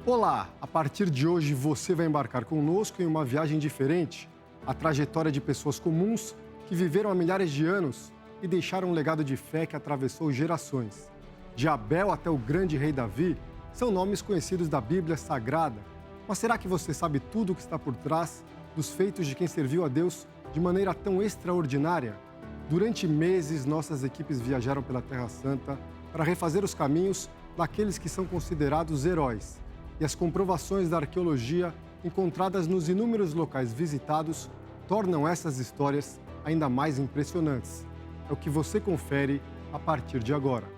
Olá! A partir de hoje você vai embarcar conosco em uma viagem diferente. A trajetória de pessoas comuns que viveram há milhares de anos e deixaram um legado de fé que atravessou gerações. De Abel até o grande rei Davi, são nomes conhecidos da Bíblia Sagrada. Mas será que você sabe tudo o que está por trás dos feitos de quem serviu a Deus de maneira tão extraordinária? Durante meses, nossas equipes viajaram pela Terra Santa para refazer os caminhos daqueles que são considerados heróis. E as comprovações da arqueologia encontradas nos inúmeros locais visitados tornam essas histórias ainda mais impressionantes. É o que você confere a partir de agora.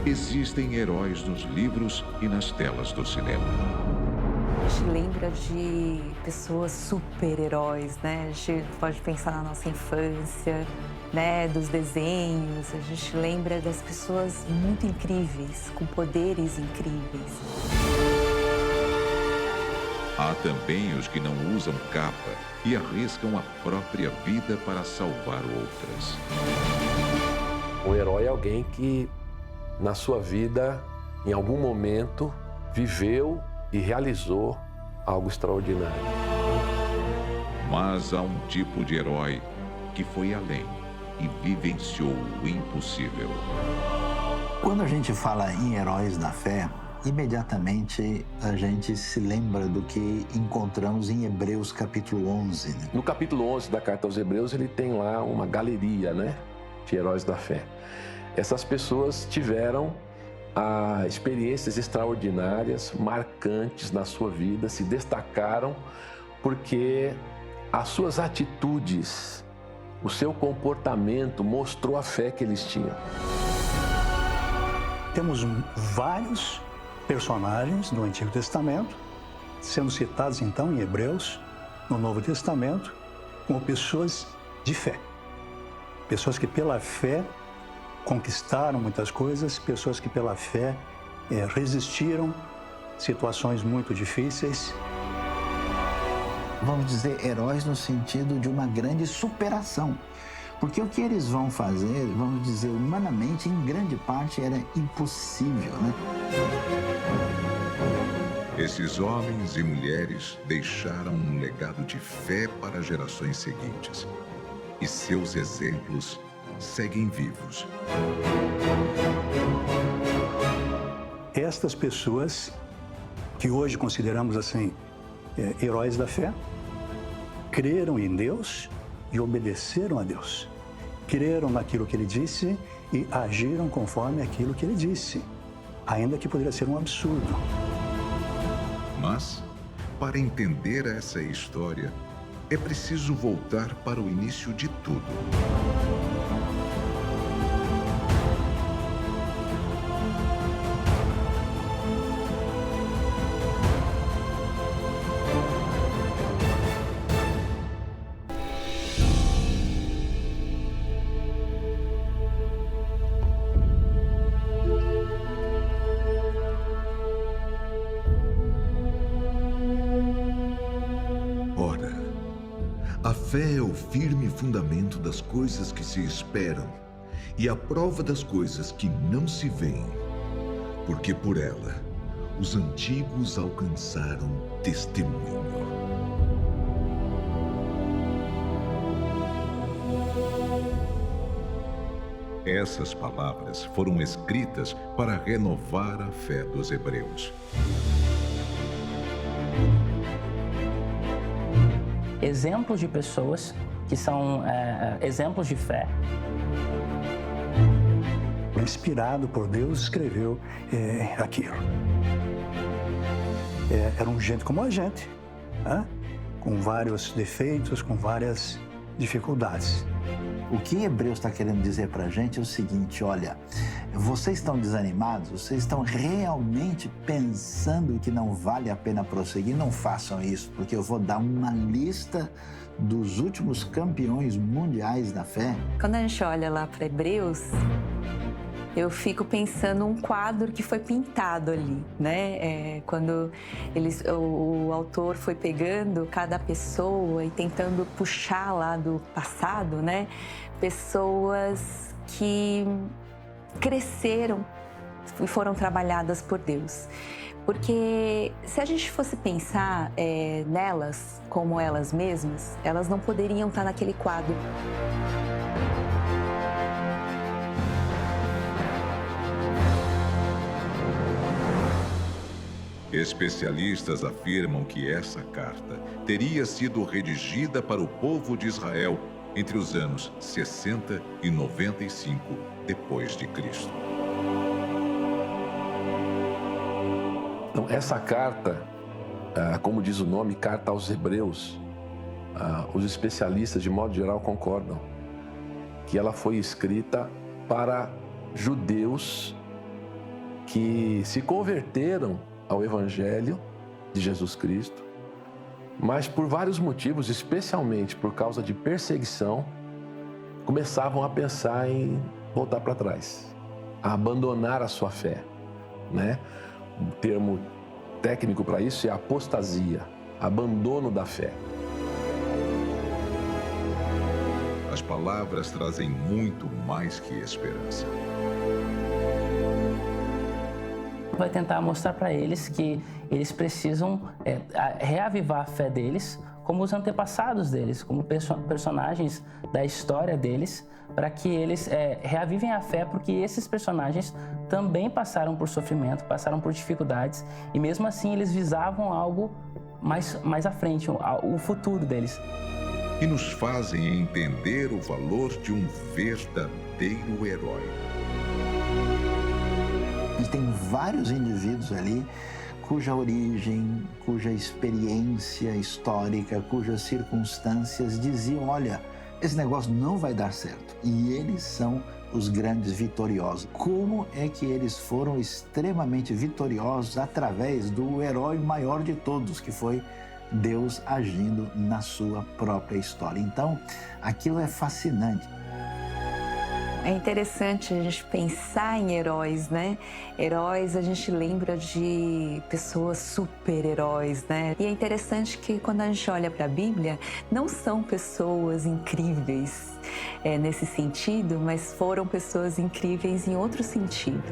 Existem heróis nos livros e nas telas do cinema. A gente lembra de pessoas super-heróis, né? A gente pode pensar na nossa infância, né? Dos desenhos. A gente lembra das pessoas muito incríveis, com poderes incríveis. Há também os que não usam capa e arriscam a própria vida para salvar outras. Um herói é alguém que, na sua vida, em algum momento, viveu e realizou algo extraordinário. Mas há um tipo de herói que foi além e vivenciou o impossível. Quando a gente fala em heróis da fé, imediatamente a gente se lembra do que encontramos em Hebreus capítulo 11. Né? No capítulo 11 da Carta aos Hebreus, ele tem lá uma galeria, né, de heróis da fé. Essas pessoas tiveram experiências extraordinárias, marcantes na sua vida, se destacaram porque as suas atitudes, o seu comportamento mostrou a fé que eles tinham. Temos vários personagens do Antigo Testamento sendo citados então em Hebreus, no Novo Testamento, como pessoas de fé. Pessoas que pela fé conquistaram muitas coisas, pessoas que pela fé resistiram situações muito difíceis. Vamos dizer, heróis no sentido de uma grande superação. Porque o que eles vão fazer, vamos dizer, humanamente, em grande parte era impossível, né? Esses homens e mulheres deixaram um legado de fé para gerações seguintes. E seus exemplos seguem vivos. Estas pessoas, que hoje consideramos assim, heróis da fé, creram em Deus e obedeceram a Deus. Creram naquilo que Ele disse e agiram conforme aquilo que Ele disse, ainda que poderia ser um absurdo. Mas, para entender essa história, é preciso voltar para o início de tudo. A fé é o firme fundamento das coisas que se esperam e a prova das coisas que não se veem, porque por ela os antigos alcançaram testemunho. Essas palavras foram escritas para renovar a fé dos hebreus. Exemplos de pessoas que são exemplos de fé. Inspirado por Deus, escreveu aquilo. Era um gente como a gente, né? Com vários defeitos, com várias dificuldades. O que Hebreus está querendo dizer para a gente é o seguinte: olha, vocês estão desanimados, vocês estão realmente pensando que não vale a pena prosseguir, não façam isso, porque eu vou dar uma lista dos últimos campeões mundiais da fé. Quando a gente olha lá para Hebreus, eu fico pensando um quadro que foi pintado ali, né? Quando o autor foi pegando cada pessoa e tentando puxar lá do passado, né? Pessoas que cresceram e foram trabalhadas por Deus. Porque se a gente fosse pensar nelas como elas mesmas, elas não poderiam estar naquele quadro. Especialistas afirmam que essa carta teria sido redigida para o povo de Israel entre os anos 60 e 95 depois de Cristo. Então, essa carta, como diz o nome, Carta aos Hebreus, os especialistas, de modo geral, concordam que ela foi escrita para judeus que se converteram ao Evangelho de Jesus Cristo, mas por vários motivos, especialmente por causa de perseguição, começavam a pensar em voltar para trás, a abandonar a sua fé, né? O termo técnico para isso é apostasia, abandono da fé. As palavras trazem muito mais que esperança. Vai tentar mostrar para eles que eles precisam reavivar a fé deles, como os antepassados deles, como personagens da história deles, para que eles reavivem a fé, porque esses personagens também passaram por sofrimento, passaram por dificuldades, e mesmo assim eles visavam algo mais à frente, o futuro deles. E nos fazem entender o valor de um verdadeiro herói. A gente tem vários indivíduos ali cuja origem, cuja experiência histórica, cujas circunstâncias diziam: olha, esse negócio não vai dar certo. E eles são os grandes vitoriosos. Como é que eles foram extremamente vitoriosos? Através do herói maior de todos, que foi Deus agindo na sua própria história. Então, aquilo é fascinante. É interessante a gente pensar em heróis, né? Heróis, a gente lembra de pessoas super-heróis, né? E é interessante que quando a gente olha para a Bíblia, não são pessoas incríveis nesse sentido, mas foram pessoas incríveis em outro sentido.